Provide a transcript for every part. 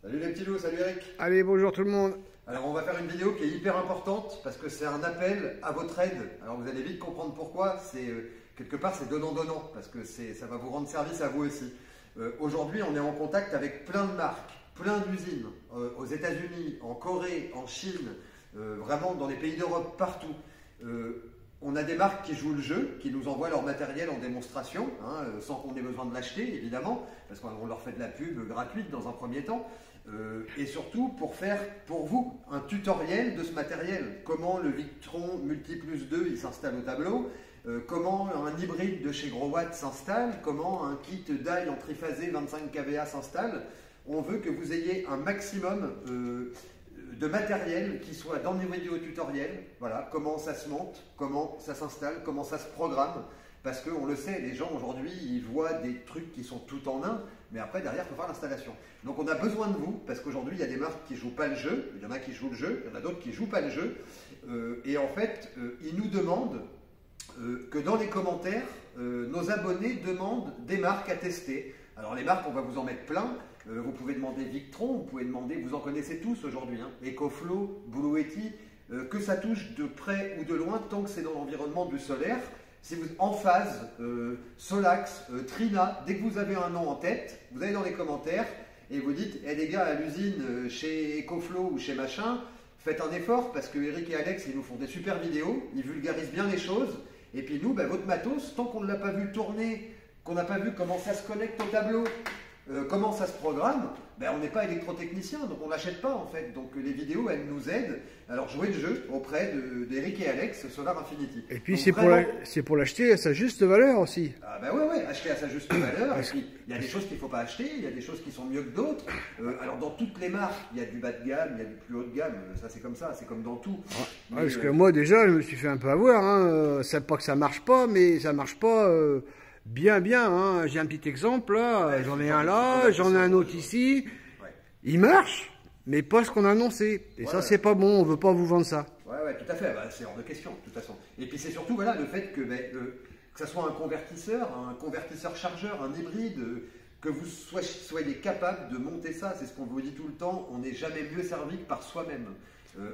Salut les petits loups, salut Eric. Allez, bonjour tout le monde. Alors on va faire une vidéo qui est hyper importante parce que c'est un appel à votre aide. Alors vous allez vite comprendre pourquoi. C'est quelque part c'est donnant-donnant parce que ça va vous rendre service à vous aussi. Aujourd'hui on est en contact avec plein de marques, plein d'usines aux États-Unis, en Corée, en Chine, vraiment dans les pays d'Europe, partout. On a des marques qui jouent le jeu, qui nous envoient leur matériel en démonstration, sans qu'on ait besoin de l'acheter évidemment, parce qu'on leur fait de la pub gratuite dans un premier temps. Et surtout pour faire pour vous un tutoriel de ce matériel. Comment le Victron Multi Plus 2 il s'installe au tableau, comment un hybride de chez GrowWatt s'installe, comment un kit d'ail en triphasé 25 kVA s'installe. On veut que vous ayez un maximum de matériel qui soit dans les vidéos tutoriels. Voilà, comment ça se monte, comment ça s'installe, comment ça se programme. Parce qu'on le sait, les gens aujourd'hui, ils voient des trucs qui sont tout en un, mais après, derrière, il faut faire l'installation. Donc on a besoin de vous, parce qu'aujourd'hui, il y a des marques qui ne jouent pas le jeu, il y en a qui jouent le jeu, il y en a d'autres qui ne jouent pas le jeu. Et en fait, ils nous demandent que dans les commentaires, nos abonnés demandent des marques à tester. Alors les marques, on va vous en mettre plein. Vous pouvez demander Victron, vous pouvez demander, vous en connaissez tous aujourd'hui, EcoFlow, Bluetti, que ça touche de près ou de loin, tant que c'est dans l'environnement du solaire. Si vous en phase, Solax, Trina, dès que vous avez un nom en tête, vous allez dans les commentaires et vous dites hey, les gars à l'usine chez EcoFlow ou chez machin, faites un effort parce que Eric et Alex ils nous font des super vidéos, ils vulgarisent bien les choses. Et puis nous, votre matos, tant qu'on ne l'a pas vu tourner, qu'on n'a pas vu comment ça se connecte au tableau, comment ça se programme, on n'est pas électrotechnicien, donc on ne l'achète pas en fait. Donc les vidéos, elles nous aident. Alors jouez le jeu auprès d'Eric et Alex, Solar Infinity. Et puis c'est pour l'acheter à sa juste valeur aussi. Ah ouais, acheter à sa juste valeur. Et puis il y a des choses qu'il ne faut pas acheter, il y a des choses qui sont mieux que d'autres. Alors dans toutes les marques, il y a du bas de gamme, il y a du plus haut de gamme. Ça c'est comme ça, c'est comme dans tout. Parce que moi déjà, je me suis fait un peu avoir. C'est pas que ça marche pas, mais ça marche pas. Bien. J'ai un petit exemple là, ouais, j'en ai un là, j'en ai un autre ici. Ouais. Il marche, mais pas ce qu'on a annoncé. Et ça, c'est pas bon, on veut pas vous vendre ça. Ouais, tout à fait, c'est hors de question, de toute façon. Et puis c'est surtout voilà, le fait que ça soit un convertisseur chargeur, un hybride, que vous soyez capable de monter ça, c'est ce qu'on vous dit tout le temps, on n'est jamais mieux servi que par soi-même.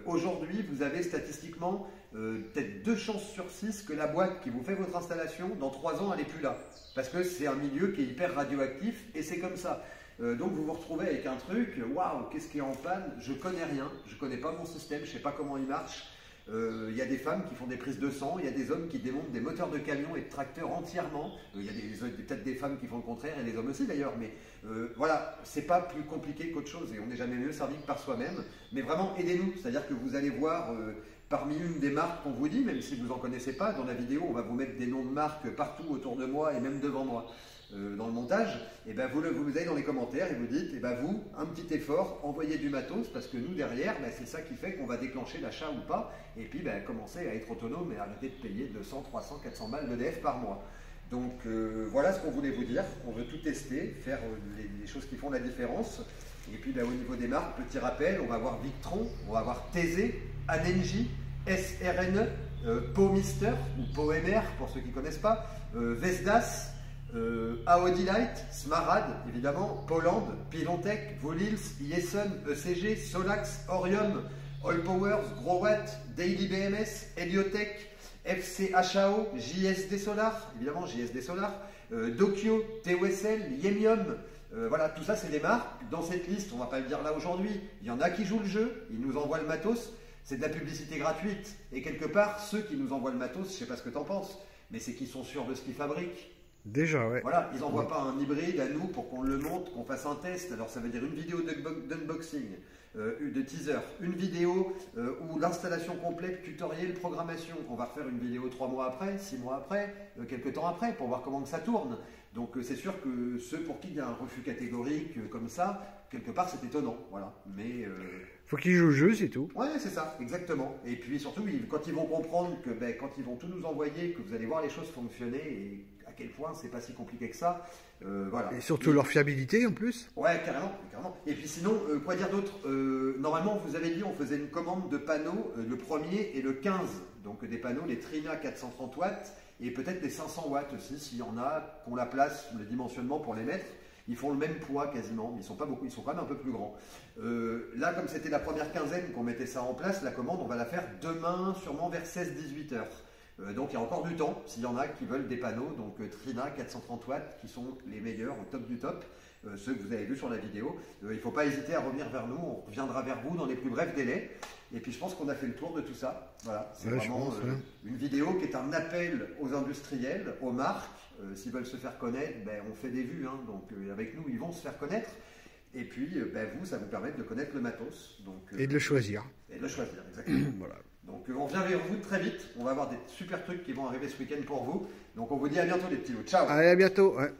Aujourd'hui, vous avez statistiquement peut-être 2 chances sur 6 que la boîte qui vous fait votre installation, dans 3 ans, elle n'est plus là. Parce que c'est un milieu qui est hyper radioactif et c'est comme ça. Donc vous vous retrouvez avec un truc, waouh, qu'est-ce qui est en panne? Je connais rien, je ne connais pas mon système, je ne sais pas comment il marche. Il y a des femmes qui font des prises de sang, il y a des hommes qui démontent des moteurs de camions et de tracteurs entièrement. Il y a peut-être des femmes qui font le contraire et des hommes aussi d'ailleurs. Mais voilà, c'est pas plus compliqué qu'autre chose et on n'est jamais mieux servi que par soi-même. Mais vraiment, aidez-nous, c'est-à-dire que vous allez voir parmi une des marques qu'on vous dit, même si vous n'en connaissez pas, dans la vidéo, on va vous mettre des noms de marques partout autour de moi et même devant moi. Dans le montage, et vous allez dans les commentaires et vous dites, vous, un petit effort, envoyez du matos, parce que nous derrière, c'est ça qui fait qu'on va déclencher l'achat ou pas, et puis commencer à être autonome et arrêter de payer 200, 300, 400 balles d'EDF par mois. Donc voilà ce qu'on voulait vous dire, on veut tout tester, faire les choses qui font la différence. Et puis au niveau des marques, petit rappel, on va avoir Victron, on va avoir TZ, Anenji, SRNE, PoMister, ou PoMR pour ceux qui ne connaissent pas, Vesdas, Audi Light, Smarad, évidemment, Poland, Pilontech, Volils, Yesen, ECG, Solax, Orium, All Powers, GrowWatt, Daily BMS, Heliotech, FCHAO, JSD Solar, évidemment JSD Solar, Dokyo, TOSL, Yemium, voilà, tout ça c'est des marques. Dans cette liste, on ne va pas le dire là aujourd'hui, il y en a qui jouent le jeu, ils nous envoient le matos, c'est de la publicité gratuite. Et quelque part, ceux qui nous envoient le matos, je ne sais pas ce que tu en penses, mais c'est qu'ils sont sûrs de ce qu'ils fabriquent. Déjà, ouais. Voilà, ils n'envoient pas un hybride à nous pour qu'on le monte, qu'on fasse un test. Alors ça veut dire une vidéo d'unboxing, de teaser, une vidéo où l'installation complète, tutoriel, programmation. On va refaire une vidéo 3 mois après, 6 mois après, quelques temps après, pour voir comment que ça tourne. Donc c'est sûr que ceux pour qui il y a un refus catégorique comme ça, quelque part c'est étonnant, voilà. Mais faut qu'ils jouent le jeu, c'est tout. Ouais, c'est ça, exactement. Et puis surtout, quand ils vont comprendre que quand ils vont tout nous envoyer, que vous allez voir les choses fonctionner et à quel point c'est pas si compliqué que ça, voilà. Et surtout leur fiabilité en plus. Ouais, carrément. Et puis sinon, quoi dire d'autre? Normalement, on vous avait dit, on faisait une commande de panneaux le 1er et le 15. Donc des panneaux, les Trina 430 watts et peut-être les 500 watts aussi, s'il y en a, qu'on la place, le dimensionnement pour les mettre. Ils font le même poids quasiment, mais ils sont pas beaucoup, ils sont quand même un peu plus grands. Là, comme c'était la première quinzaine qu'on mettait ça en place, la commande, on va la faire demain, sûrement vers 16-18 heures. Donc il y a encore du temps, s'il y en a qui veulent des panneaux, donc Trina 430 watts, qui sont les meilleurs, au top du top, ceux que vous avez vus sur la vidéo. Il ne faut pas hésiter à revenir vers nous, on reviendra vers vous dans les plus brefs délais. Et puis je pense qu'on a fait le tour de tout ça. Voilà, c'est vraiment une vidéo qui est un appel aux industriels, aux marques. S'ils veulent se faire connaître, ben, on fait des vues, hein, donc avec nous, ils vont se faire connaître. Et puis, ben, vous, ça vous permet de connaître le matos. Donc, et de le choisir. Et de le choisir, exactement. Voilà. Donc, on vient vers vous très vite. On va avoir des super trucs qui vont arriver ce week-end pour vous. Donc, on vous dit à bientôt, les petits loups. Ciao. Allez, à bientôt. Ouais.